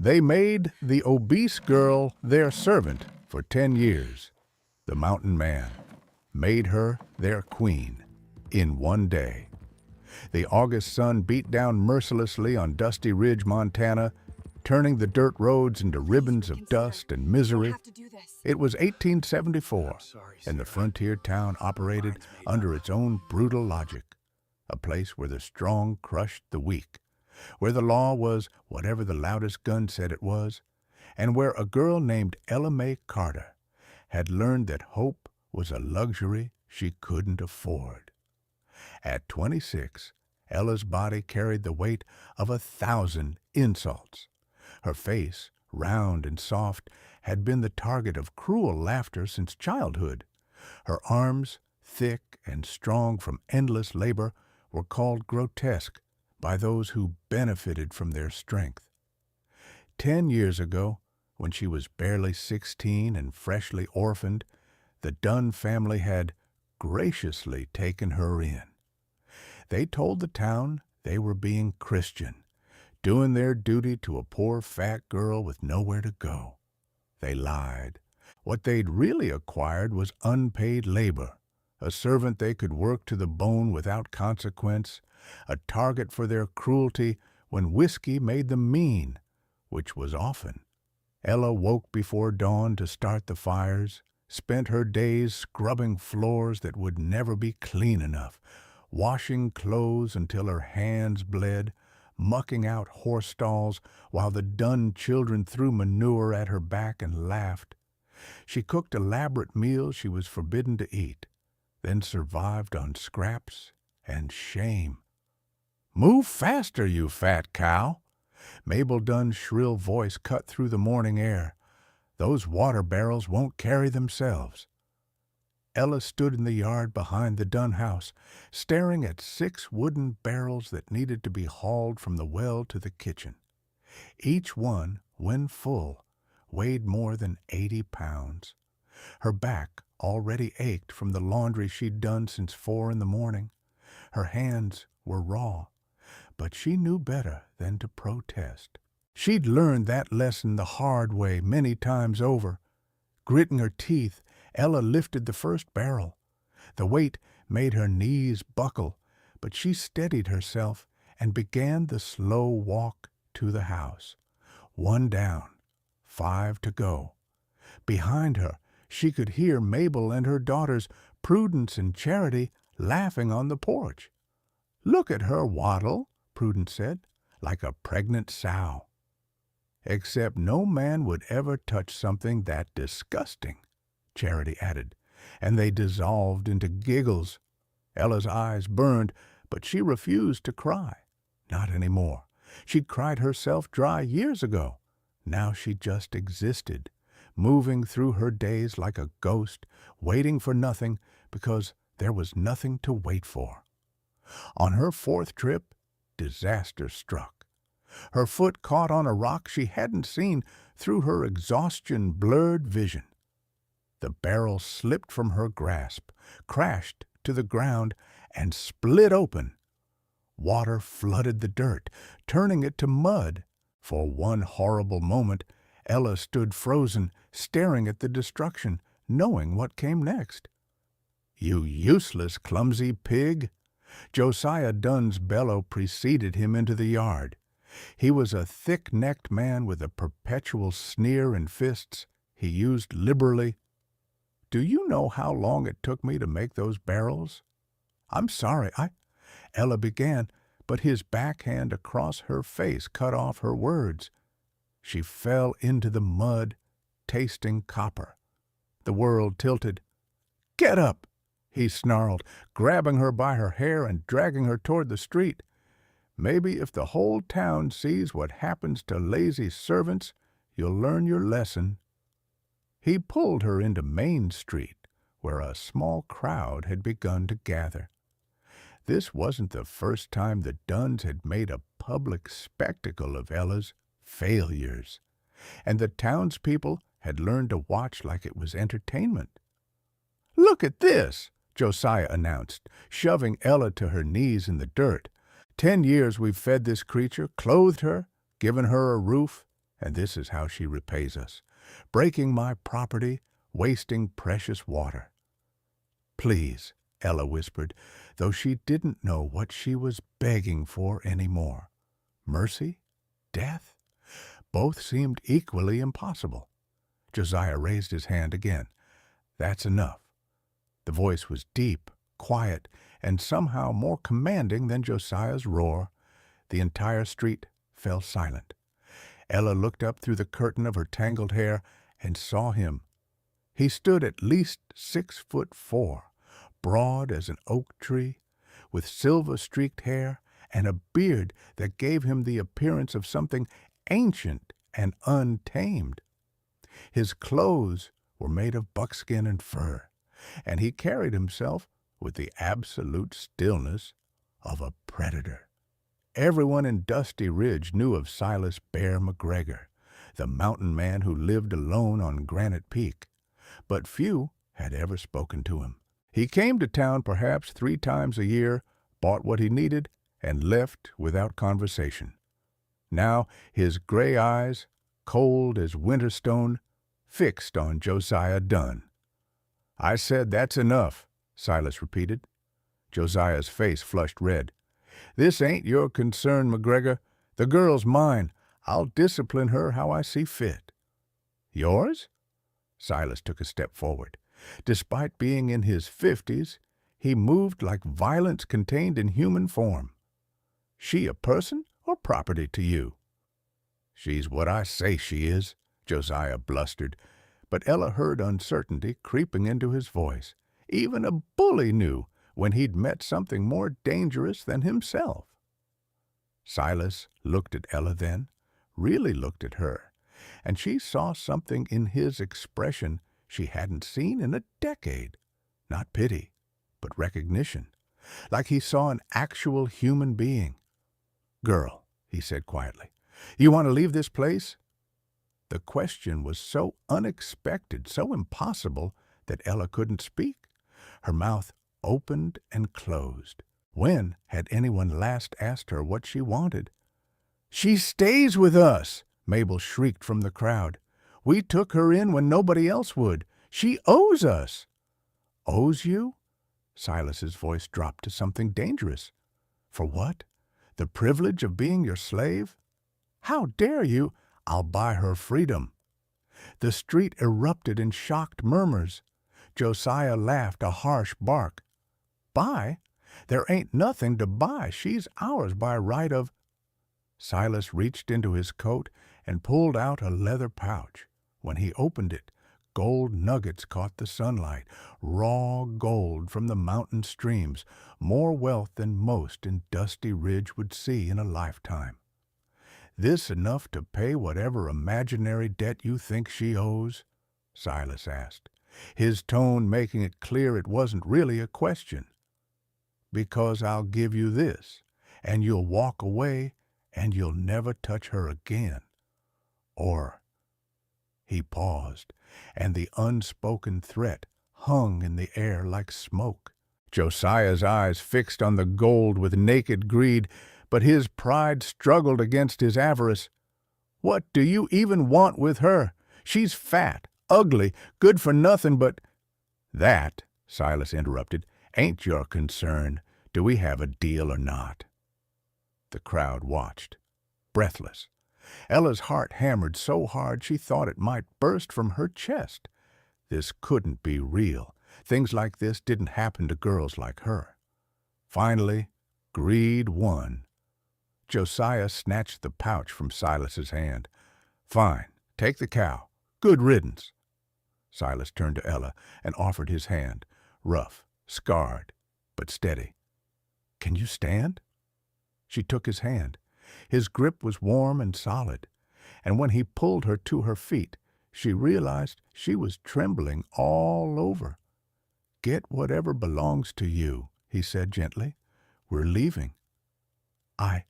They made the obese girl their servant for 10 years. The mountain man made her their queen in one day. The August sun beat down mercilessly on Dusty Ridge, Montana, turning the dirt roads into ribbons of dust and misery. It was 1874, and the frontier town operated under its own brutal logic, a place where the strong crushed the weak, where the law was whatever the loudest gun said it was, and where a girl named Ella Mae Carter had learned that hope was a luxury she couldn't afford. At 26, Ella's body carried the weight of 1,000 insults. Her face, round and soft, had been the target of cruel laughter since childhood. Her arms, thick and strong from endless labor, were called grotesque by those who benefited from their strength. 10 years ago, when she was barely 16 and freshly orphaned, the Dunn family had graciously taken her in. They told the town they were being Christian, doing their duty to a poor fat girl with nowhere to go. They lied. What they'd really acquired was unpaid labor, a servant they could work to the bone without consequence, a target for their cruelty when whiskey made them mean, which was often. Ella woke before dawn to start the fires, spent her days scrubbing floors that would never be clean enough, washing clothes until her hands bled, mucking out horse stalls while the Dunn children threw manure at her back and laughed. She cooked elaborate meals she was forbidden to eat, then survived on scraps and shame. "Move faster, you fat cow!" Mabel Dunn's shrill voice cut through the morning air. "Those water barrels won't carry themselves." Ella stood in the yard behind the Dunn house, staring at 6 wooden barrels that needed to be hauled from the well to the kitchen. Each one, when full, weighed more than 80 pounds. Her back already ached from the laundry she'd done since 4 in the morning. Her hands were raw, but she knew better than to protest. She'd learned that lesson the hard way many times over. Gritting her teeth, Ella lifted the first barrel. The weight made her knees buckle, but she steadied herself and began the slow walk to the house. 1 down, 5 to go. Behind her, she could hear Mabel and her daughters, Prudence and Charity, laughing on the porch. "Look at her waddle," Prudence said, "like a pregnant sow." "Except no man would ever touch something that disgusting," Charity added, and they dissolved into giggles. Ella's eyes burned, but she refused to cry. Not anymore. She'd cried herself dry years ago. Now she just existed, moving through her days like a ghost, waiting for nothing because there was nothing to wait for. On her 4th trip, disaster struck. Her foot caught on a rock she hadn't seen through her exhaustion-blurred vision. The barrel slipped from her grasp, crashed to the ground, and split open. Water flooded the dirt, turning it to mud. For one horrible moment, Ella stood frozen, staring at the destruction, knowing what came next. "You useless, clumsy pig!" Josiah Dunn's bellow preceded him into the yard. He was a thick-necked man with a perpetual sneer in fists he used liberally. "Do you know how long it took me to make those barrels?" "I'm sorry, Ella began, but his backhand across her face cut off her words. She fell into the mud, tasting copper. The world tilted. "Get up!" he snarled, grabbing her by her hair and dragging her toward the street. "Maybe if the whole town sees what happens to lazy servants, you'll learn your lesson." He pulled her into Main Street, where a small crowd had begun to gather. This wasn't the first time the Dunns had made a public spectacle of Ella's failures, and the townspeople had learned to watch like it was entertainment. "Look at this," Josiah announced, shoving Ella to her knees in the dirt. 10 years we've fed this creature, clothed her, given her a roof, And this is how she repays us, breaking my property, wasting precious water. Please, Ella whispered, though she didn't know what she was begging for anymore. Mercy? Death? Both seemed equally impossible. Josiah raised his hand again. That's enough. The voice was deep, quiet, and somehow more commanding than Josiah's roar. The entire street fell silent. Ella looked up through the curtain of her tangled hair and saw him. He stood at least 6'4", broad as an oak tree, with silver-streaked hair and a beard that gave him the appearance of something ancient and untamed. His clothes were made of buckskin and fur, and he carried himself with the absolute stillness of a predator. Everyone in Dusty Ridge knew of Silas Bear McGregor, the mountain man who lived alone on Granite Peak, but few had ever spoken to him. He came to town perhaps 3 times a year, bought what he needed, and left without conversation. Now his gray eyes, cold as winter stone, fixed on Josiah Dunn. I said that's enough, Silas repeated. Josiah's face flushed red. This ain't your concern, McGregor. The girl's mine. I'll discipline her how I see fit. Yours? Silas took a step forward. Despite being in his 50s, he moved like violence contained in human form. She a person or property to you? She's what I say she is, Josiah blustered, but Ella heard uncertainty creeping into his voice. Even a bully knew when he'd met something more dangerous than himself. Silas looked at Ella then, really looked at her, and she saw something in his expression she hadn't seen in a decade. Not pity, but recognition, like he saw an actual human being. Girl, he said quietly, you want to leave this place? The question was so unexpected, so impossible, that Ella couldn't speak. Her mouth opened and closed. When had anyone last asked her what she wanted? She stays with us, Mabel shrieked from the crowd. We took her in when nobody else would. She owes us. Owes you? Silas's voice dropped to something dangerous. For what? The privilege of being your slave? How dare you? I'll buy her freedom. The street erupted in shocked murmurs. Josiah laughed a harsh bark. Buy? There ain't nothing to buy. She's ours by right of... Silas reached into his coat and pulled out a leather pouch. When he opened it, gold nuggets caught the sunlight, raw gold from the mountain streams, more wealth than most in Dusty Ridge would see in a lifetime. This enough to pay whatever imaginary debt you think she owes? Silas asked, his tone making it clear it wasn't really a question. Because I'll give you this, and you'll walk away, and you'll never touch her again. Or... He paused, and the unspoken threat hung in the air like smoke. Josiah's eyes fixed on the gold with naked greed, but his pride struggled against his avarice. What do you even want with her? She's fat, ugly, good for nothing but... That, Silas interrupted, ain't your concern. Do we have a deal or not? The crowd watched, breathless. Ella's heart hammered so hard she thought it might burst from her chest. This couldn't be real. Things like this didn't happen to girls like her. Finally, greed won. Josiah snatched the pouch from Silas's hand. Fine, take the cow. Good riddance. Silas turned to Ella and offered his hand, rough, scarred, but steady. Can you stand? She took his hand. His grip was warm and solid, and when he pulled her to her feet, she realized she was trembling all over. Get whatever belongs to you, he said gently. We're leaving. I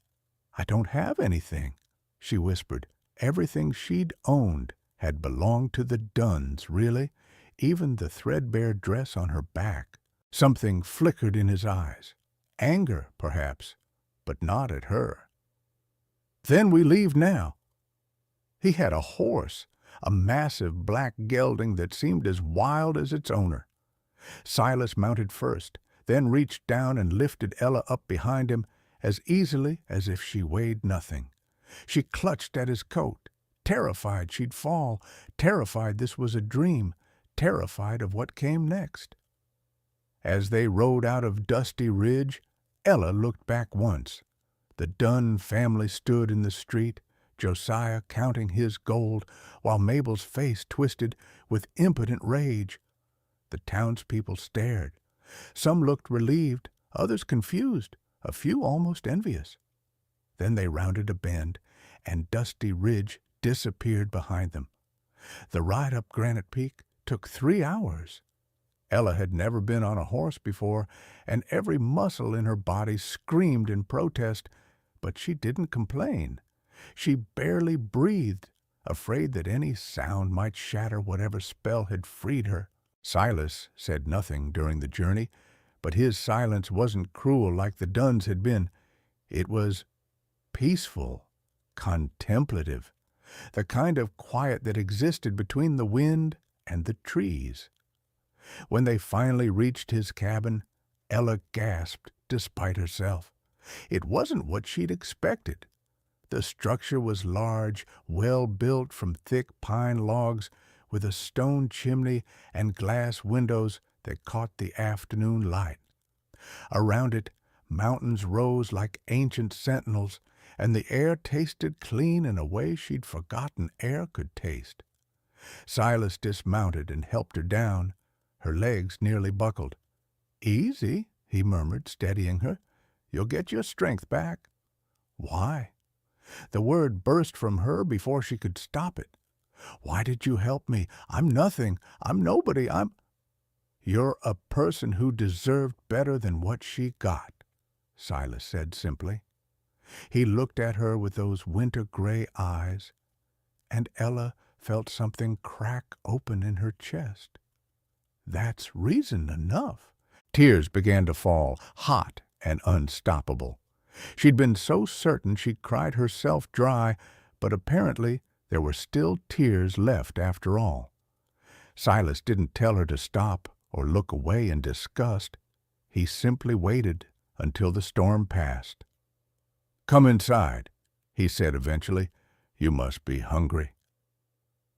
don't have anything, she whispered. Everything she'd owned had belonged to the Dunns, really, even the threadbare dress on her back. Something flickered in his eyes. Anger, perhaps, but not at her. Then we leave now. He had a horse, a massive black gelding that seemed as wild as its owner. Silas mounted first, then reached down and lifted Ella up behind him as easily as if she weighed nothing. She clutched at his coat, terrified she'd fall, terrified this was a dream, terrified of what came next. As they rode out of Dusty Ridge, Ella looked back once. The Dunn family stood in the street, Josiah counting his gold, while Mabel's face twisted with impotent rage. The townspeople stared. Some looked relieved, others confused, a few almost envious. Then they rounded a bend, and Dusty Ridge disappeared behind them. The ride up Granite Peak took 3 hours. Ella had never been on a horse before, and every muscle in her body screamed in protest, but she didn't complain. She barely breathed, afraid that any sound might shatter whatever spell had freed her. Silas said nothing during the journey, but his silence wasn't cruel like the Dunn's had been. It was peaceful, contemplative, the kind of quiet that existed between the wind and the trees. When they finally reached his cabin, Ella gasped despite herself. It wasn't what she'd expected. The structure was large, well built from thick pine logs, with a stone chimney and glass windows that caught the afternoon light. Around it, mountains rose like ancient sentinels, and the air tasted clean in a way she'd forgotten air could taste. Silas dismounted and helped her down. Her legs nearly buckled. "Easy," he murmured, steadying her. "You'll get your strength back." "Why?" The word burst from her before she could stop it. "Why did you help me? I'm nothing. I'm nobody. You're a person who deserved better than what she got," Silas said simply. He looked at her with those winter-gray eyes, and Ella felt something crack open in her chest. That's reason enough. Tears began to fall, hot and unstoppable. She'd been so certain she'd cried herself dry, but apparently there were still tears left after all. Silas didn't tell her to stop or look away in disgust. He simply waited until the storm passed. "Come inside," he said eventually. "You must be hungry."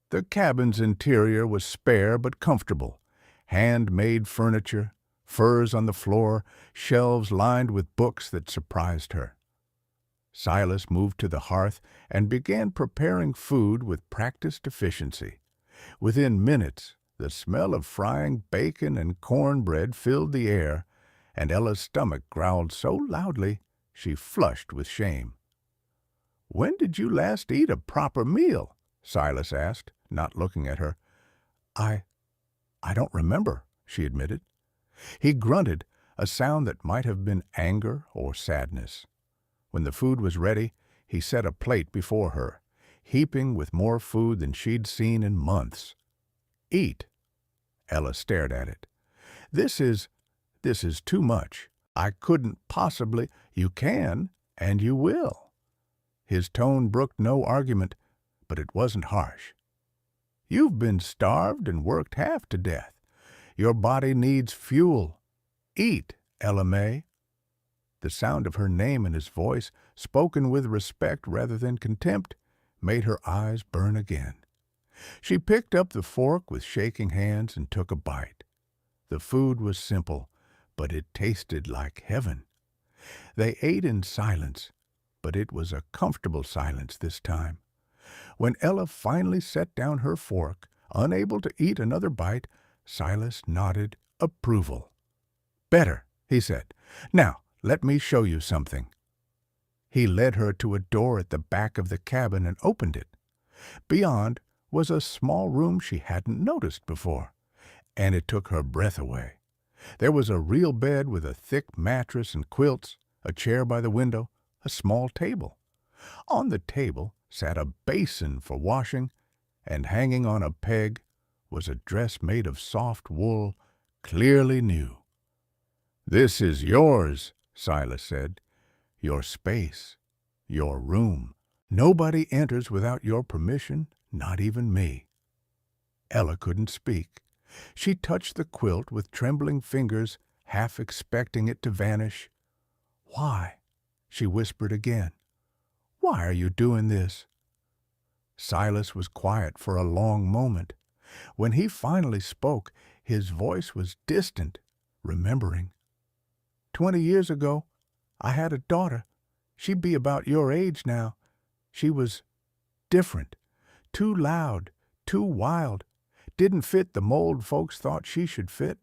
The cabin's interior was spare but comfortable. Hand-made furniture, furs on the floor, shelves lined with books that surprised her. Silas moved to the hearth and began preparing food with practiced efficiency. Within minutes, the smell of frying bacon and cornbread filled the air, and Ella's stomach growled so loudly she flushed with shame. "When did you last eat a proper meal?" Silas asked, not looking at her. I don't remember," she admitted. He grunted, a sound that might have been anger or sadness. When the food was ready, he set a plate before her, heaping with more food than she'd seen in months. "Eat." Ella stared at it. This is too much. I couldn't possibly—" "You can, and you will." His tone brooked no argument, but it wasn't harsh. "You've been starved and worked half to death. Your body needs fuel. Eat, Ella May." The sound of her name in his voice, spoken with respect rather than contempt, made her eyes burn again. She picked up the fork with shaking hands and took a bite. The food was simple, but it tasted like heaven. They ate in silence, but it was a comfortable silence this time. When Ella finally set down her fork, unable to eat another bite, Silas nodded approval. "Better," he said. "Now, let me show you something." He led her to a door at the back of the cabin and opened it. Beyond was a small room she hadn't noticed before, and it took her breath away. There was a real bed with a thick mattress and quilts, a chair by the window, a small table. On the table sat a basin for washing, and hanging on a peg was a dress made of soft wool, clearly new. "This is yours," Silas said. "Your space, your room. Nobody enters without your permission, not even me." Ella couldn't speak. She touched the quilt with trembling fingers, half expecting it to vanish. "Why?" she whispered again. "Why are you doing this?" Silas was quiet for a long moment. When he finally spoke, his voice was distant, remembering. 20 years ago, I had a daughter. She'd be about your age now. She was different, too loud, too wild, didn't fit the mold folks thought she should fit.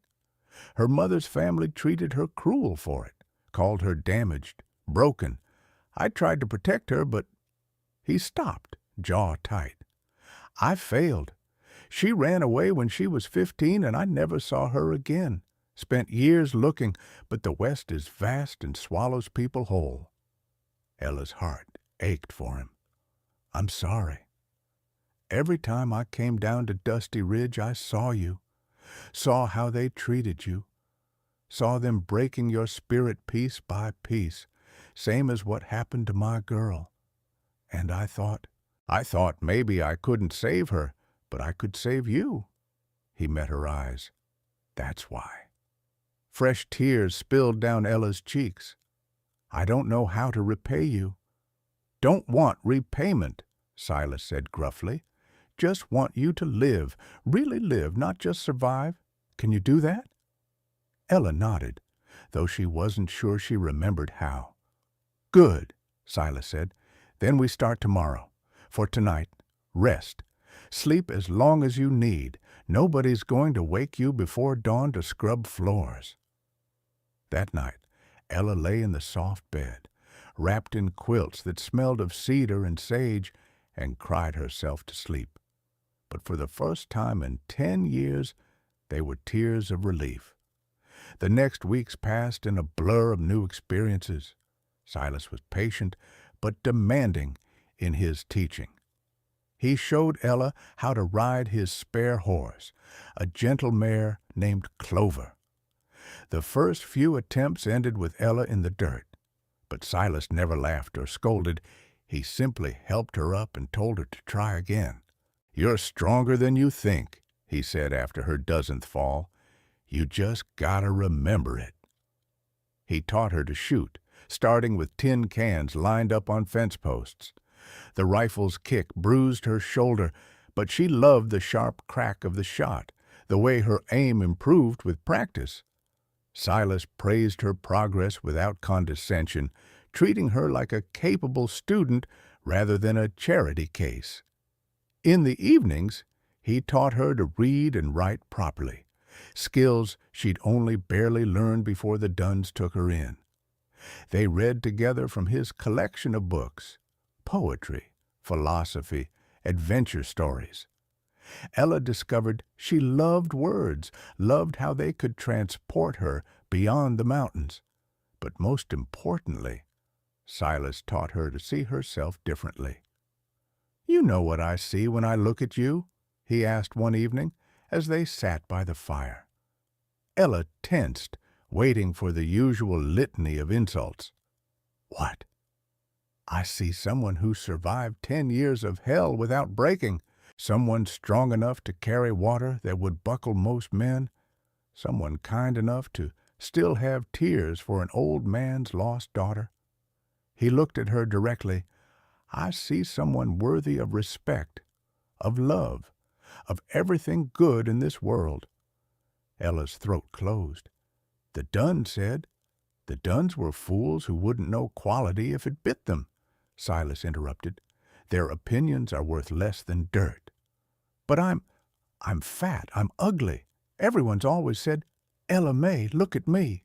Her mother's family treated her cruel for it, called her damaged, broken. I tried to protect her, but he stopped, jaw tight. I failed. She ran away when she was 15, and I never saw her again. Spent years looking, but the West is vast and swallows people whole. Ella's heart ached for him. "I'm sorry. Every time I came down to Dusty Ridge, I saw you, saw how they treated you, saw them breaking your spirit piece by piece, same as what happened to my girl. And I thought maybe I couldn't save her, but I could save you." He met her eyes. "That's why." Fresh tears spilled down Ella's cheeks. "I don't know how to repay you." "Don't want repayment," Silas said gruffly. "Just want you to live, really live, not just survive. Can you do that?" Ella nodded, though she wasn't sure she remembered how. "Good," Silas said. "Then we start tomorrow. For tonight, rest. Sleep as long as you need. Nobody's going to wake you before dawn to scrub floors." That night, Ella lay in the soft bed, wrapped in quilts that smelled of cedar and sage, and cried herself to sleep. But for the first time in 10 years, they were tears of relief. The next weeks passed in a blur of new experiences. Silas was patient, but demanding in his teaching. He showed Ella how to ride his spare horse, a gentle mare named Clover. The first few attempts ended with Ella in the dirt, but Silas never laughed or scolded. He simply helped her up and told her to try again. "You're stronger than you think," he said after her dozenth fall. "You just gotta remember it." He taught her to shoot, starting with tin cans lined up on fence posts. The rifle's kick bruised her shoulder, but she loved the sharp crack of the shot, the way her aim improved with practice. Silas praised her progress without condescension, treating her like a capable student rather than a charity case. In the evenings, he taught her to read and write properly, skills she'd only barely learned before the Dunns took her in. They read together from his collection of books, poetry, philosophy, adventure stories. Ella discovered she loved words, loved how they could transport her beyond the mountains. But most importantly, Silas taught her to see herself differently. "You know what I see when I look at you?" he asked one evening as they sat by the fire. Ella tensed, waiting for the usual litany of insults. "What?" "I see someone who survived 10 years of hell without breaking, someone strong enough to carry water that would buckle most men, someone kind enough to still have tears for an old man's lost daughter." He looked at her directly. "I see someone worthy of respect, of love, of everything good in this world." Ella's throat closed. "The Dunns said." "The Dunns were fools who wouldn't know quality if it bit them," Silas interrupted. "Their opinions are worth less than dirt." "But I'm fat, I'm ugly. Everyone's always said, 'Ella May, look at me.'"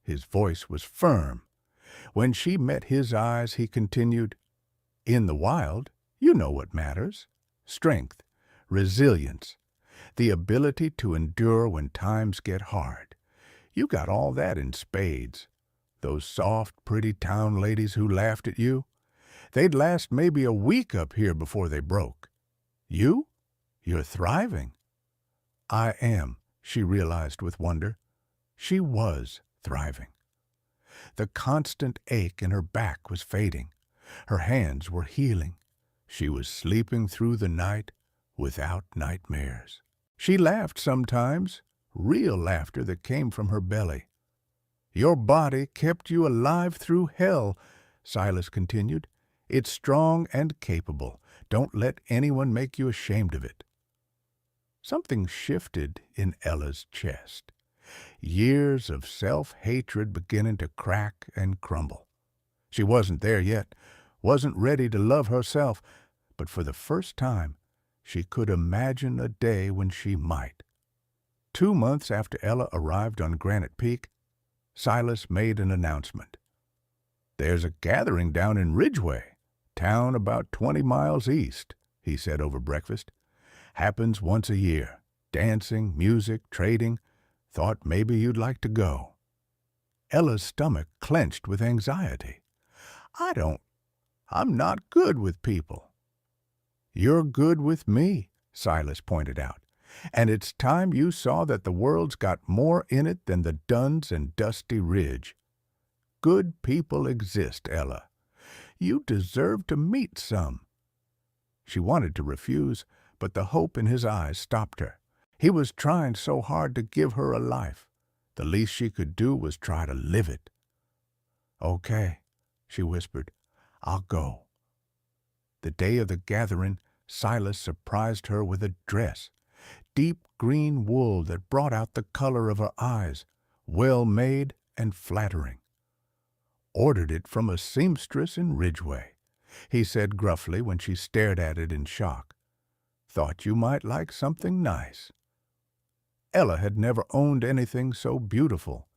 His voice was firm. When she met his eyes, he continued, "In the wild, you know what matters. Strength, resilience, the ability to endure when times get hard. You got all that in spades. Those soft, pretty town ladies who laughed at you, they'd last maybe a week up here before they broke. You? You're thriving." "I am," she realized with wonder. She was thriving. The constant ache in her back was fading. Her hands were healing. She was sleeping through the night without nightmares. She laughed sometimes, real laughter that came from her belly. Your body kept you alive through hell, Silas continued. It's strong and capable. Don't let anyone make you ashamed of it. Something shifted in Ella's chest. Years of self-hatred beginning to crack and crumble. She wasn't there yet, wasn't ready to love herself, but for the first time, she could imagine a day when she might. 2 months after Ella arrived on Granite Peak, Silas made an announcement. There's a gathering down in Ridgeway, town about 20 miles east, he said over breakfast. Happens once a year. Dancing, music, trading. Thought maybe you'd like to go. Ella's stomach clenched with anxiety. I'm not good with people. You're good with me, Silas pointed out. And it's time you saw that the world's got more in it than the duns and Dusty Ridge. Good people exist, Ella. You deserve to meet some. She wanted to refuse, but the hope in his eyes stopped her. He was trying so hard to give her a life. The least she could do was try to live it. Okay, she whispered. I'll go. The day of the gathering, Silas surprised her with a dress. Deep green wool that brought out the color of her eyes, well made and flattering. Ordered it from a seamstress in Ridgeway, he said gruffly when she stared at it in shock. Thought you might like something nice. Ella had never owned anything so beautiful.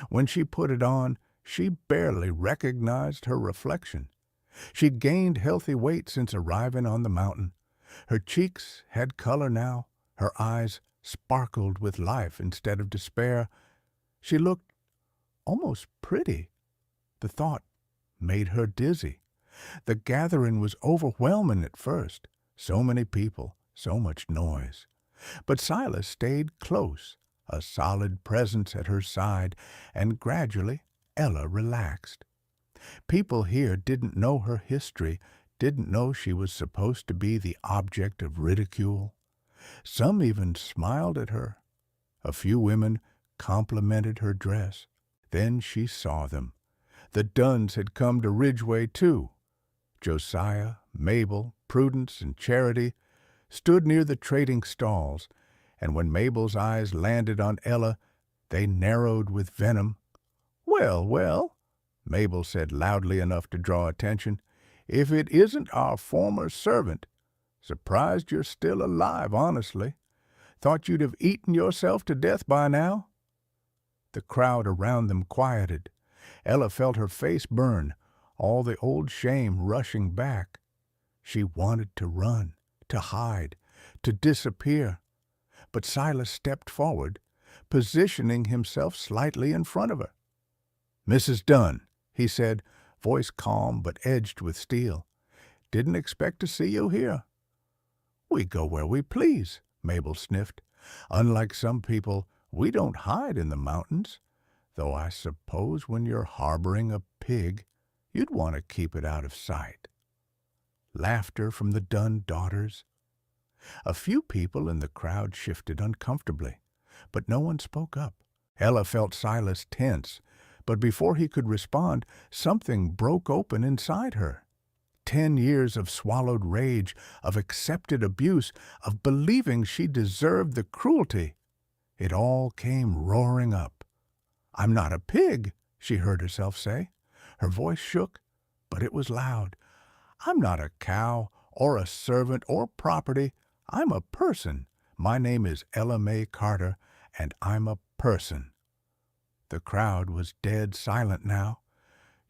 When she put it on, she barely recognized her reflection. She'd gained healthy weight since arriving on the mountain. Her cheeks had color now. Her eyes sparkled with life instead of despair. She looked almost pretty. The thought made her dizzy. The gathering was overwhelming at first. So many people, so much noise. But Silas stayed close, a solid presence at her side, and gradually Ella relaxed. People here didn't know her history, didn't know she was supposed to be the object of ridicule. Some even smiled at her. A few women complimented her dress. Then she saw them. The Dunns had come to Ridgeway, too. Josiah, Mabel, Prudence, and Charity stood near the trading stalls, and when Mabel's eyes landed on Ella, they narrowed with venom. Well, well, Mabel said loudly enough to draw attention, if it isn't our former servant. Surprised you're still alive, honestly. Thought you'd have eaten yourself to death by now. The crowd around them quieted. Ella felt her face burn, all the old shame rushing back. She wanted to run, to hide, to disappear. But Silas stepped forward, positioning himself slightly in front of her. Mrs. Dunn, he said, voice calm but edged with steel. Didn't expect to see you here. We go where we please, Mabel sniffed. Unlike some people, we don't hide in the mountains, though I suppose when you're harboring a pig, you'd want to keep it out of sight. Laughter from the Dunn daughters. A few people in the crowd shifted uncomfortably, but no one spoke up. Ella felt Silas tense, but before he could respond, something broke open inside her. 10 years of swallowed rage, of accepted abuse, of believing she deserved the cruelty. It all came roaring up. I'm not a pig, she heard herself say. Her voice shook, but it was loud. I'm not a cow, or a servant, or property. I'm a person. My name is Ella Mae Carter, and I'm a person. The crowd was dead silent now.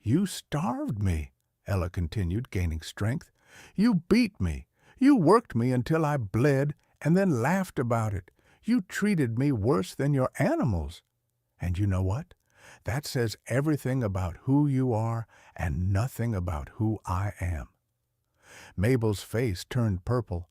You starved me, Ella continued, gaining strength. You beat me. You worked me until I bled, and then laughed about it. You treated me worse than your animals. And you know what? That says everything about who you are and nothing about who I am. Mabel's face turned purple.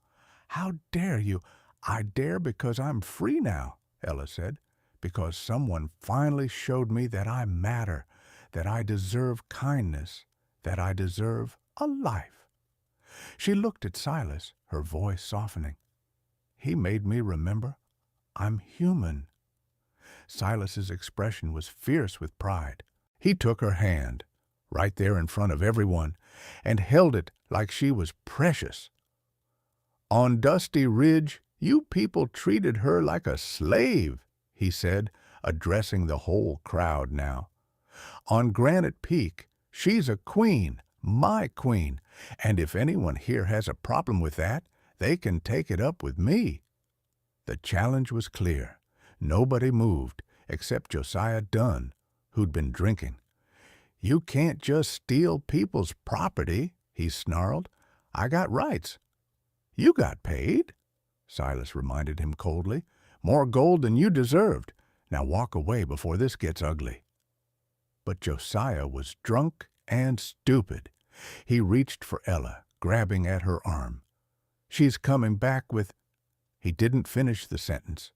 How dare you? I dare because I'm free now, Ella said, because someone finally showed me that I matter, that I deserve kindness, that I deserve a life. She looked at Silas, her voice softening. He made me remember I'm human. Silas's expression was fierce with pride. He took her hand, right there in front of everyone, and held it like she was precious. On Dusty Ridge, you people treated her like a slave, he said, addressing the whole crowd now. On Granite Peak, she's a queen, my queen, and if anyone here has a problem with that, they can take it up with me. The challenge was clear. Nobody moved, except Josiah Dunn, who'd been drinking. You can't just steal people's property, he snarled. I got rights. You got paid, Silas reminded him coldly. More gold than you deserved. Now walk away before this gets ugly. But Josiah was drunk and stupid. He reached for Ella, grabbing at her arm. She's coming back with... He didn't finish the sentence.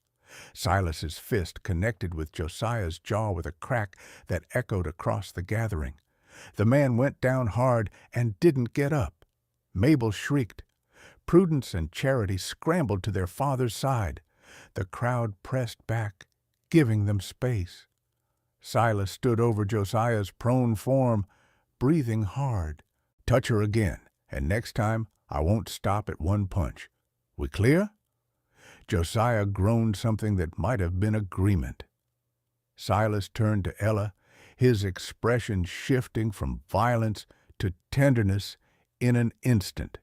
Silas's fist connected with Josiah's jaw with a crack that echoed across the gathering. The man went down hard and didn't get up. Mabel shrieked. Prudence and Charity scrambled to their father's side. The crowd pressed back, giving them space. Silas stood over Josiah's prone form, breathing hard. Touch her again, and next time I won't stop at one punch. We clear? Josiah groaned something that might have been agreement. Silas turned to Ella, his expression shifting from violence to tenderness in an instant.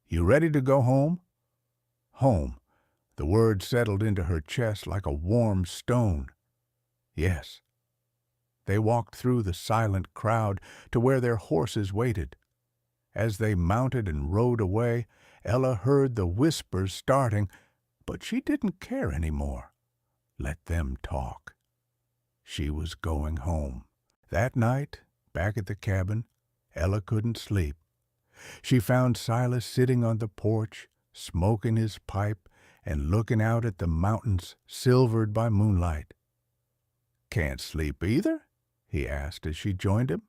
You ready to go home? Home. The word settled into her chest like a warm stone. Yes. They walked through the silent crowd to where their horses waited. As they mounted and rode away, Ella heard the whispers starting, but she didn't care anymore. Let them talk. She was going home. That night, back at the cabin, Ella couldn't sleep. She found Silas sitting on the porch, smoking his pipe and looking out at the mountains silvered by moonlight. Can't sleep either? He asked as she joined him.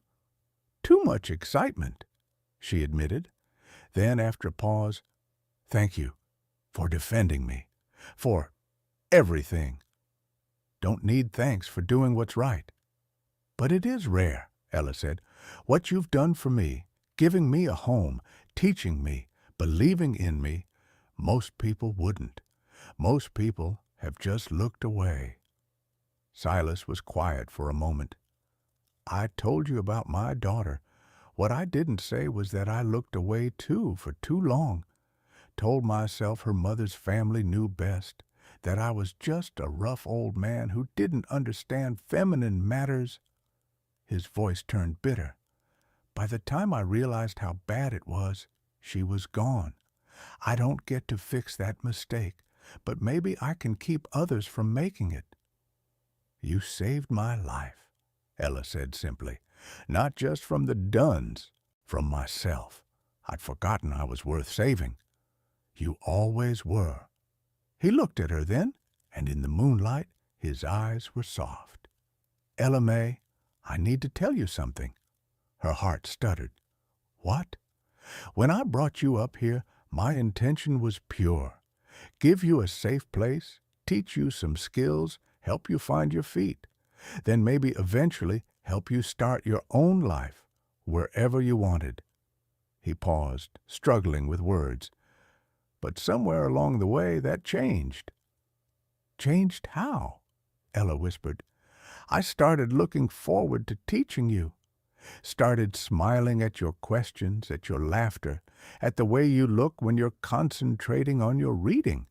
Too much excitement, she admitted. Then, after a pause, thank you for defending me, for everything. Don't need thanks for doing what's right. But it is rare, Ella said. What you've done for me, giving me a home, teaching me, believing in me, most people wouldn't. Most people have just looked away. Silas was quiet for a moment. I told you about my daughter. What I didn't say was that I looked away too for too long. Told myself her mother's family knew best, that I was just a rough old man who didn't understand feminine matters. His voice turned bitter. By the time I realized how bad it was, she was gone. I don't get to fix that mistake, but maybe I can keep others from making it. You saved my life, Ella said simply. Not just from the Dunns, from myself. I'd forgotten I was worth saving. You always were. He looked at her then, and in the moonlight his eyes were soft. Ella May, I need to tell you something. Her heart stuttered. What? When I brought you up here, my intention was pure. Give you a safe place, teach you some skills, help you find your feet. Then maybe eventually help you start your own life, wherever you wanted. He paused, struggling with words. But somewhere along the way that changed. Changed how? Ella whispered. I started looking forward to teaching you. Started smiling at your questions, at your laughter, at the way you look when you're concentrating on your reading.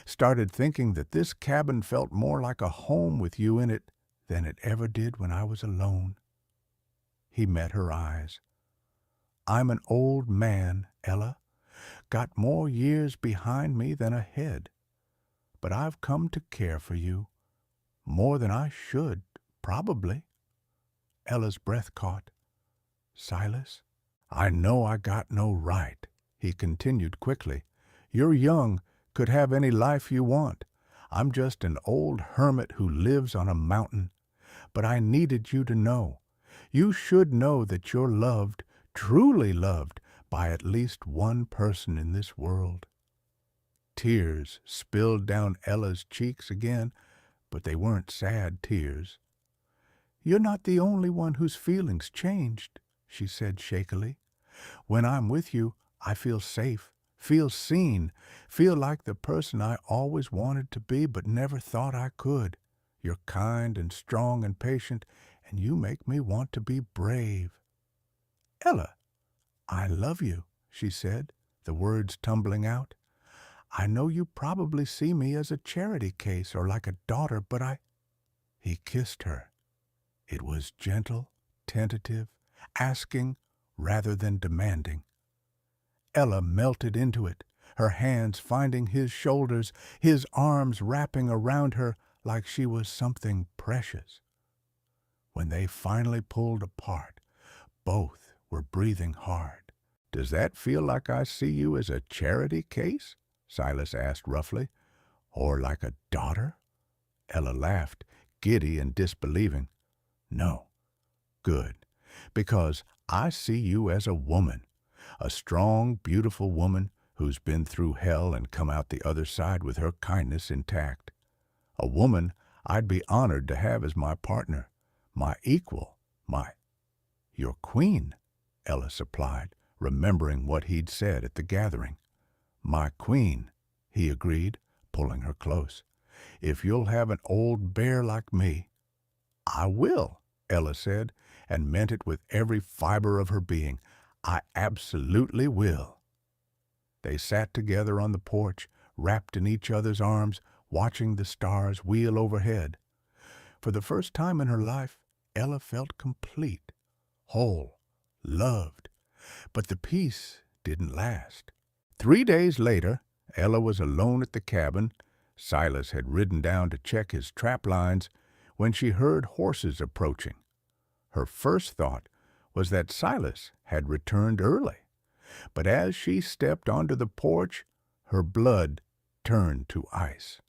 Started thinking that this cabin felt more like a home with you in it than it ever did when I was alone. He met her eyes. I'm an old man, Ella. Got more years behind me than ahead. But I've come to care for you. More than I should, probably. Ella's breath caught. Silas, I know I got no right, he continued quickly. You're young, could have any life you want. I'm just an old hermit who lives on a mountain. But I needed you to know. You should know that you're loved, truly loved, by at least one person in this world. Tears spilled down Ella's cheeks again, but they weren't sad tears. "You're not the only one whose feelings changed," she said shakily. "When I'm with you, I feel safe, feel seen, feel like the person I always wanted to be but never thought I could. You're kind and strong and patient, and you make me want to be brave." "Ella, I love you," she said, the words tumbling out. "I know you probably see me as a charity case or like a daughter, but I—" He kissed her. It was gentle, tentative, asking rather than demanding. Ella melted into it, her hands finding his shoulders, his arms wrapping around her like she was something precious. When they finally pulled apart, both were breathing hard. "Does that feel like I see you as a charity case?" Silas asked roughly. "Or like a daughter?" Ella laughed, giddy and disbelieving. "No." "Good. Because I see you as a woman, a strong, beautiful woman who's been through hell and come out the other side with her kindness intact. A woman I'd be honored to have as my partner, my equal, your queen," Ella supplied, remembering what he'd said at the gathering. "My queen," he agreed, pulling her close. "If you'll have an old bear like me—" "I will," Ella said, and meant it with every fiber of her being. "I absolutely will." They sat together on the porch, wrapped in each other's arms, watching the stars wheel overhead. For the first time in her life, Ella felt complete, whole, loved. But the peace didn't last. 3 days later, Ella was alone at the cabin. Silas had ridden down to check his trap lines when she heard horses approaching. Her first thought was that Silas had returned early. But as she stepped onto the porch, her blood turned to ice.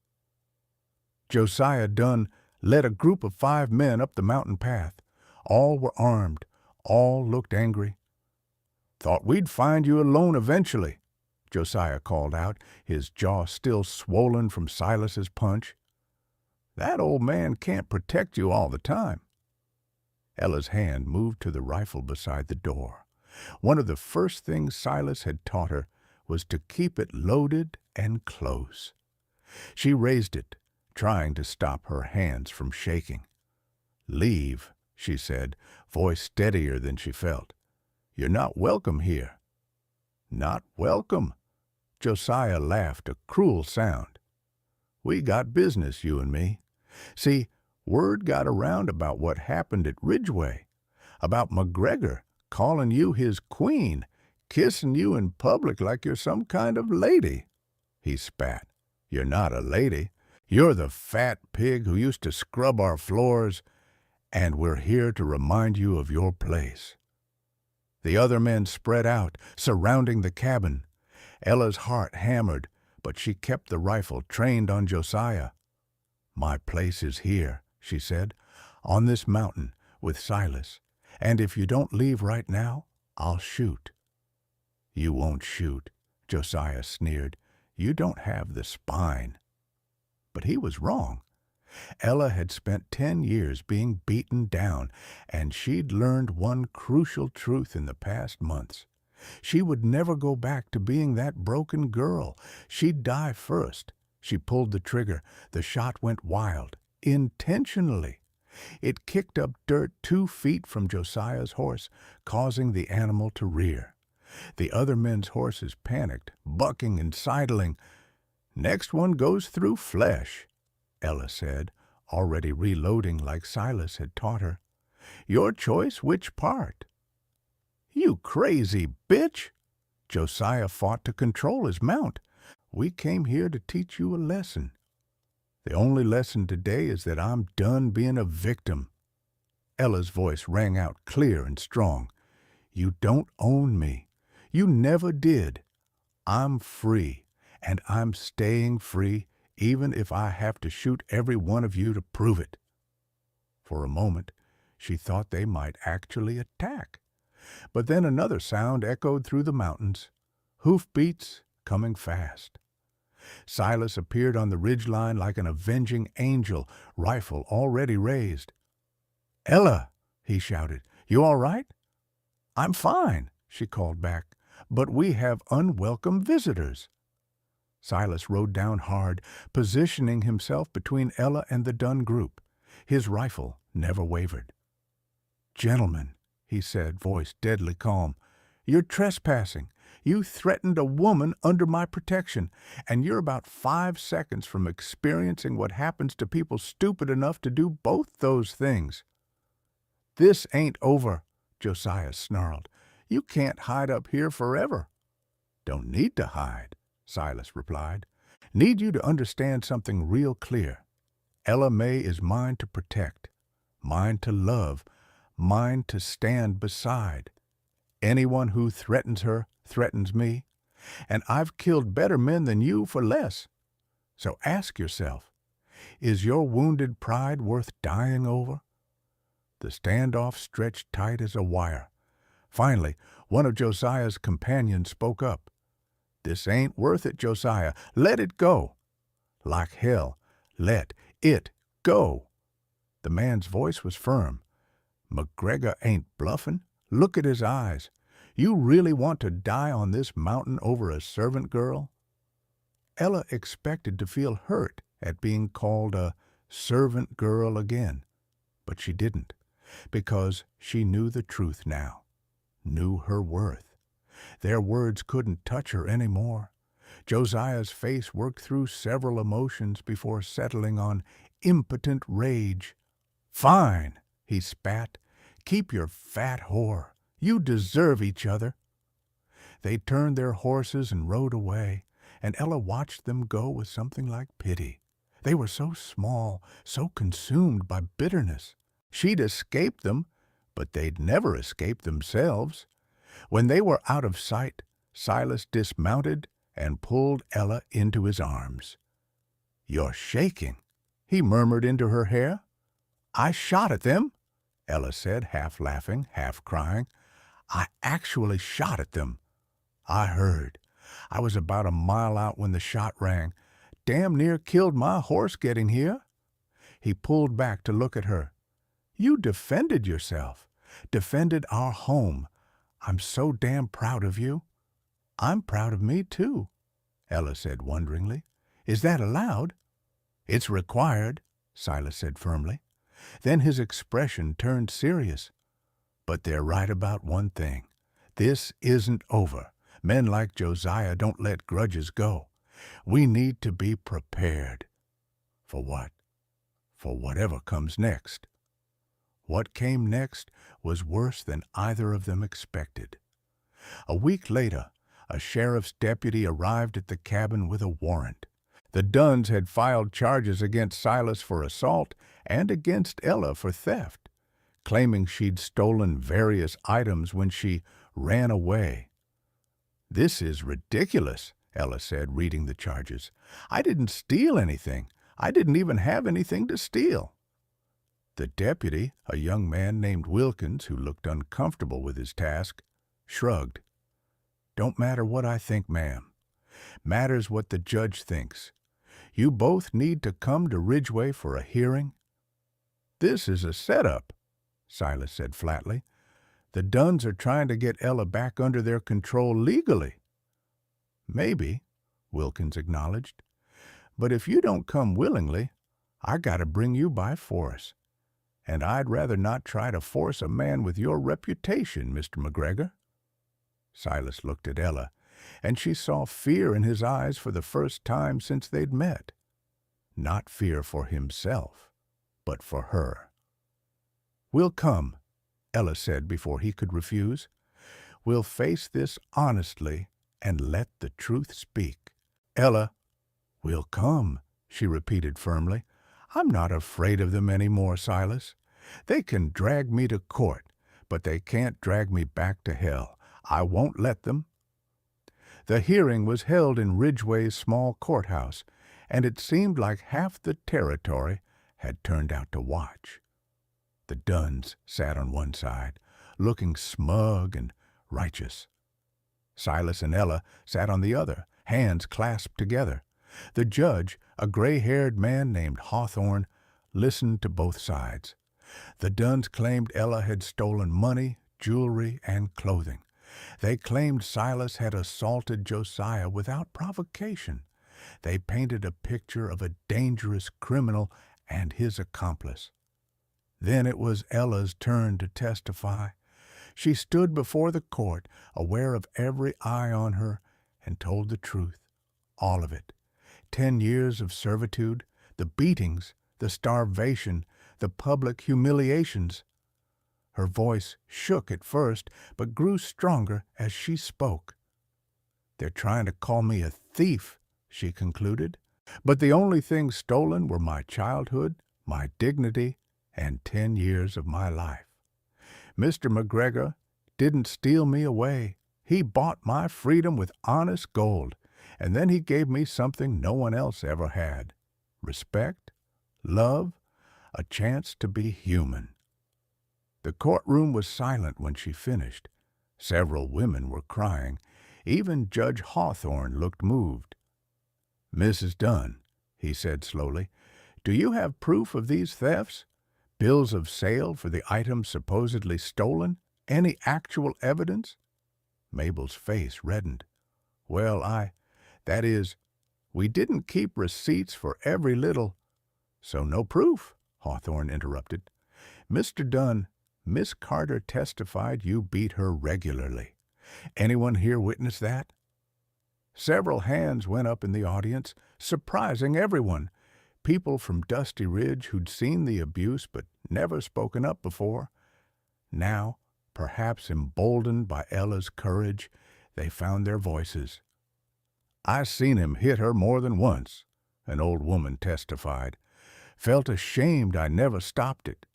Josiah Dunn led a group of 5 men up the mountain path. All were armed. All looked angry. "Thought we'd find you alone eventually," Josiah called out, his jaw still swollen from Silas's punch. "That old man can't protect you all the time." Ella's hand moved to the rifle beside the door. One of the first things Silas had taught her was to keep it loaded and close. She raised it, trying to stop her hands from shaking. "Leave," she said, voice steadier than she felt. "You're not welcome here." "Not welcome?" Josiah laughed, a cruel sound. "We got business, you and me. See, word got around about what happened at Ridgeway, about McGregor calling you his queen, kissing you in public like you're some kind of lady." He spat. "You're not a lady. You're the fat pig who used to scrub our floors, and we're here to remind you of your place." The other men spread out, surrounding the cabin. Ella's heart hammered, but she kept the rifle trained on Josiah. "My place is here," she said, "on this mountain with Silas, and if you don't leave right now, I'll shoot." "You won't shoot," Josiah sneered. "You don't have the spine." But he was wrong. Ella had spent 10 years being beaten down, and she'd learned one crucial truth in the past months. She would never go back to being that broken girl. She'd die first. She pulled the trigger. The shot went wild, intentionally. It kicked up dirt 2 feet from Josiah's horse, causing the animal to rear. The other men's horses panicked, bucking and sidling. "Next one goes through flesh," Ella said, already reloading like Silas had taught her. "Your choice which part." "You crazy bitch!" Josiah fought to control his mount. "We came here to teach you a lesson. The only lesson today is that I'm done being a victim." Ella's voice rang out clear and strong. "You don't own me. You never did. I'm free, and I'm staying free even if I have to shoot every one of you to prove it." For a moment, she thought they might actually attack. But then another sound echoed through the mountains, hoofbeats coming fast. Silas appeared on the ridgeline like an avenging angel, rifle already raised. "Ella," he shouted, "you all right?" "I'm fine," she called back, "but we have unwelcome visitors." Silas rode down hard, positioning himself between Ella and the Dunn group. His rifle never wavered. "Gentlemen," he said, voice deadly calm, "you're trespassing. You threatened a woman under my protection, and you're about 5 seconds from experiencing what happens to people stupid enough to do both those things." "This ain't over," Josiah snarled. "You can't hide up here forever." "Don't need to hide," Silas replied. "Need you to understand something real clear. Ella May is mine to protect, mine to love, mine to stand beside. Anyone who threatens her threatens me, and I've killed better men than you for less. So ask yourself, is your wounded pride worth dying over?" The standoff stretched tight as a wire. Finally, one of Josiah's companions spoke up. "This ain't worth it, Josiah. Let it go." "Like hell, let it go." The man's voice was firm. "McGregor ain't bluffing. Look at his eyes. You really want to die on this mountain over a servant girl?" Ella expected to feel hurt at being called a servant girl again, but she didn't, because she knew the truth now, knew her worth. Their words couldn't touch her anymore. Josiah's face worked through several emotions before settling on impotent rage. "Fine," he spat. "Keep your fat whore. You deserve each other." They turned their horses and rode away, and Ella watched them go with something like pity. They were so small, so consumed by bitterness. She'd escaped them, but they'd never escaped themselves. When they were out of sight, Silas dismounted and pulled Ella into his arms. "You're shaking," he murmured into her hair. "I shot at them," Ella said, half laughing, half crying. "I actually shot at them. I heard. I was about a mile out when the shot rang. Damn near killed my horse getting here." He pulled back to look at her. "You defended yourself, defended our home. I'm so damn proud of you." "I'm proud of me, too," Ella said wonderingly. "Is that allowed?" "It's required," Silas said firmly. Then his expression turned serious. "But they're right about one thing. This isn't over. Men like Josiah don't let grudges go. We need to be prepared." "For what?" "For whatever comes next." What came next was worse than either of them expected. A week later, a sheriff's deputy arrived at the cabin with a warrant. The Dunns had filed charges against Silas for assault and against Ella for theft, claiming she'd stolen various items when she ran away. "This is ridiculous," Ella said, reading the charges. "I didn't steal anything. I didn't even have anything to steal." The deputy, a young man named Wilkins, who looked uncomfortable with his task, shrugged. "Don't matter what I think, ma'am. Matters what the judge thinks. You both need to come to Ridgeway for a hearing." "This is a setup," Silas said flatly. "The Dunns are trying to get Ella back under their control legally." "Maybe," Wilkins acknowledged. "But if you don't come willingly, I gotta bring you by force. And I'd rather not try to force a man with your reputation, Mr. McGregor." Silas looked at Ella, and she saw fear in his eyes for the first time since they'd met. Not fear for himself, but for her. "We'll come," Ella said before he could refuse. "We'll face this honestly and let the truth speak." "Ella, we'll come," she repeated firmly. "I'm not afraid of them any more, Silas. They can drag me to court, but they can't drag me back to hell. I won't let them." The hearing was held in Ridgeway's small courthouse, and it seemed like half the territory had turned out to watch. The Dunns sat on one side, looking smug and righteous. Silas and Ella sat on the other, hands clasped together. The judge, a gray-haired man named Hawthorne, listened to both sides. The Dunns claimed Ella had stolen money, jewelry, and clothing. They claimed Silas had assaulted Josiah without provocation. They painted a picture of a dangerous criminal and his accomplice. Then it was Ella's turn to testify. She stood before the court, aware of every eye on her, and told the truth, all of it. 10 years of servitude, the beatings, the starvation, the public humiliations. Her voice shook at first, but grew stronger as she spoke. "They're trying to call me a thief," she concluded, "but the only things stolen were my childhood, my dignity, and 10 years of my life. Mr. McGregor didn't steal me away. He bought my freedom with honest gold, and then he gave me something no one else ever had: respect, love, a chance to be human." The courtroom was silent when she finished. Several women were crying. Even Judge Hawthorne looked moved. "Mrs. Dunn," he said slowly, "do you have proof of these thefts? Bills of sale for the items supposedly stolen? Any actual evidence?" Mabel's face reddened. "Well, that is, we didn't keep receipts for every little—" "So no proof," Hawthorne interrupted. "Mr. Dunn, Miss Carter testified you beat her regularly. Anyone here witness that?" Several hands went up in the audience, surprising everyone. People from Dusty Ridge who'd seen the abuse but never spoken up before. Now, perhaps emboldened by Ella's courage, they found their voices. "I seen him hit her more than once," an old woman testified. "Felt ashamed I never stopped it.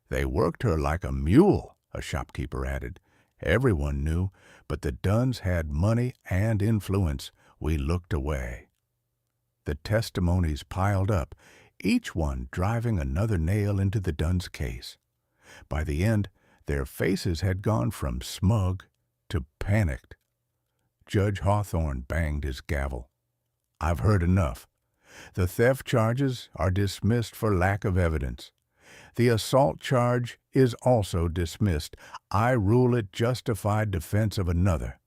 They worked her like a mule," a shopkeeper added. "Everyone knew, but the Dunns had money and influence. We looked away." The testimonies piled up, each one driving another nail into the Dunns' case. By the end, their faces had gone from smug to panicked. Judge Hawthorne banged his gavel. "I've heard enough. The theft charges are dismissed for lack of evidence. The assault charge is also dismissed. I rule it justified defense of another.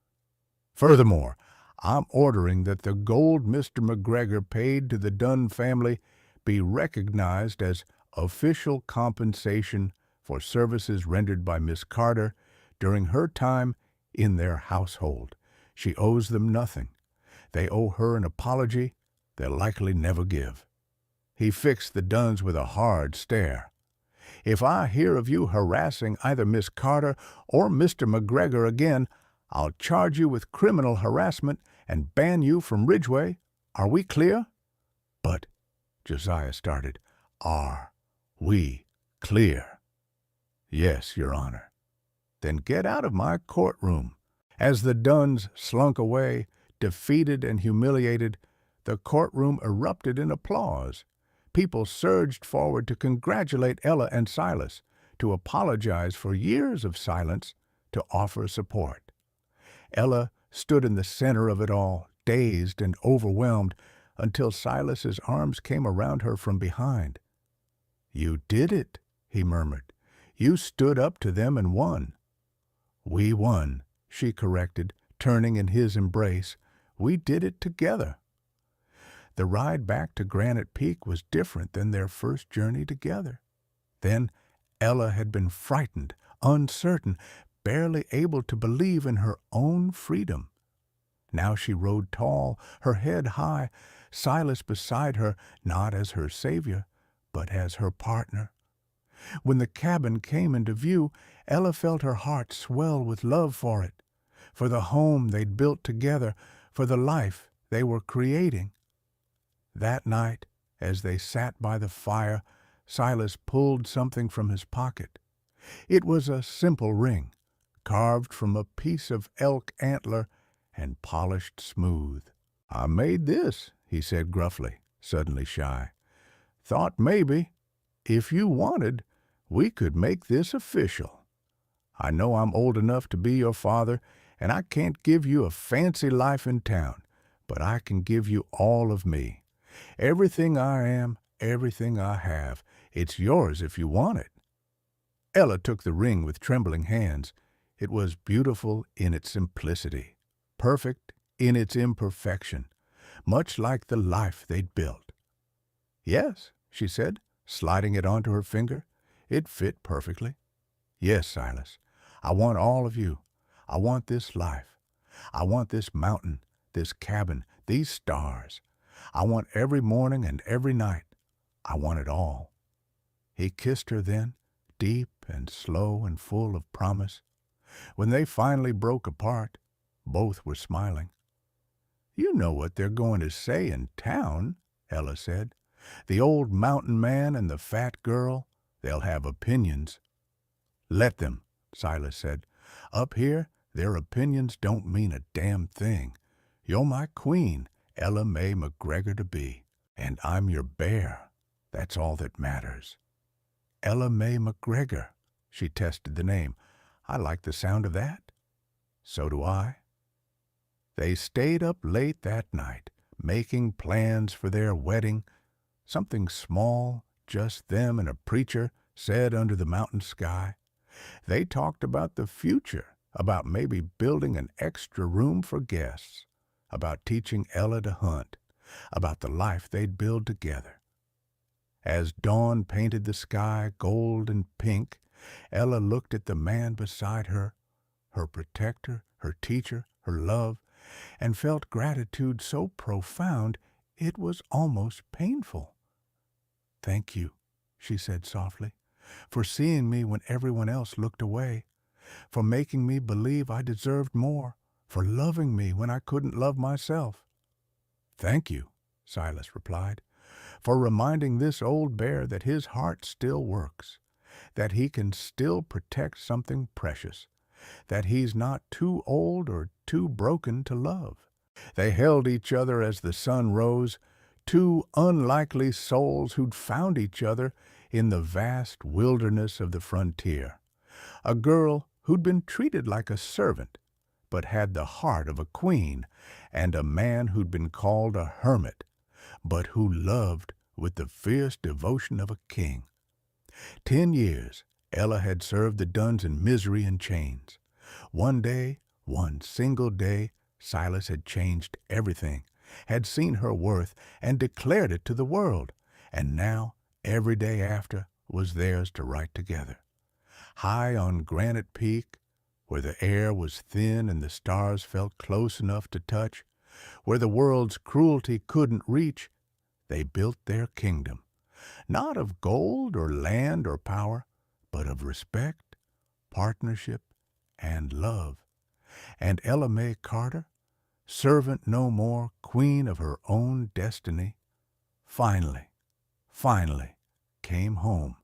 Furthermore, I'm ordering that the gold Mr. McGregor paid to the Dunn family be recognized as official compensation for services rendered by Miss Carter during her time in their household. She owes them nothing. They owe her an apology they'll likely never give." He fixed the Dunns with a hard stare. "If I hear of you harassing either Miss Carter or Mr. McGregor again, I'll charge you with criminal harassment and ban you from Ridgeway. Are we clear?" "But," Josiah started, "are we clear?" "Yes, Your Honor." "Then get out of my courtroom." As the Dunns slunk away, defeated and humiliated, the courtroom erupted in applause. People surged forward to congratulate Ella and Silas, to apologize for years of silence, to offer support. Ella stood in the center of it all, dazed and overwhelmed, until Silas's arms came around her from behind. "You did it," he murmured. "You stood up to them and won." "We won," she corrected, turning in his embrace. "We did it together." The ride back to Granite Peak was different than their first journey together. Then Ella had been frightened, uncertain, barely able to believe in her own freedom. Now she rode tall, her head high, Silas beside her, not as her savior, but as her partner. When the cabin came into view, Ella felt her heart swell with love for it, for the home they'd built together, for the life they were creating. That night, as they sat by the fire, Silas pulled something from his pocket. It was a simple ring, carved from a piece of elk antler and polished smooth. "I made this," he said gruffly, suddenly shy. "Thought maybe, if you wanted, we could make this official. I know I'm old enough to be your father, and I can't give you a fancy life in town, but I can give you all of me. Everything I am, everything I have, it's yours if you want it." Ella took the ring with trembling hands. It was beautiful in its simplicity, perfect in its imperfection, much like the life they'd built. "Yes," she said, sliding it onto her finger. It fit perfectly. "Yes, Silas, I want all of you. I want this life. I want this mountain, this cabin, these stars. I want every morning and every night. I want it all." He kissed her then, deep and slow and full of promise. When they finally broke apart, both were smiling. "You know what they're going to say in town," Ella said. "The old mountain man and the fat girl, they'll have opinions." "Let them," Silas said. "Up here, their opinions don't mean a damn thing. You're my queen, Ella May McGregor to be, and I'm your bear. That's all that matters." Ella May McGregor. She tested the name. "I like the sound of that." "So do I." They stayed up late that night, making plans for their wedding. Something small, just them and a preacher, said under the mountain sky. They talked about the future, about maybe building an extra room for guests, about teaching Ella to hunt, about the life they'd build together. As dawn painted the sky gold and pink, Ella looked at the man beside her, her protector, her teacher, her love, and felt gratitude so profound it was almost painful. "Thank you," she said softly, "for seeing me when everyone else looked away, for making me believe I deserved more, for loving me when I couldn't love myself." "Thank you," Silas replied, "for reminding this old bear that his heart still works, that he can still protect something precious, that he's not too old or too broken to love." They held each other as the sun rose, two unlikely souls who'd found each other in the vast wilderness of the frontier. A girl who'd been treated like a servant, but had the heart of a queen, and a man who'd been called a hermit, but who loved with the fierce devotion of a king. 10 years Ella had served the Dunns in misery and chains. One day, one single day, Silas had changed everything, had seen her worth, and declared it to the world, and now every day after was theirs to write together. High on Granite Peak, where the air was thin and the stars felt close enough to touch, where the world's cruelty couldn't reach, they built their kingdom, not of gold or land or power, but of respect, partnership, and love. And Ella May Carter, servant no more, queen of her own destiny, finally came home.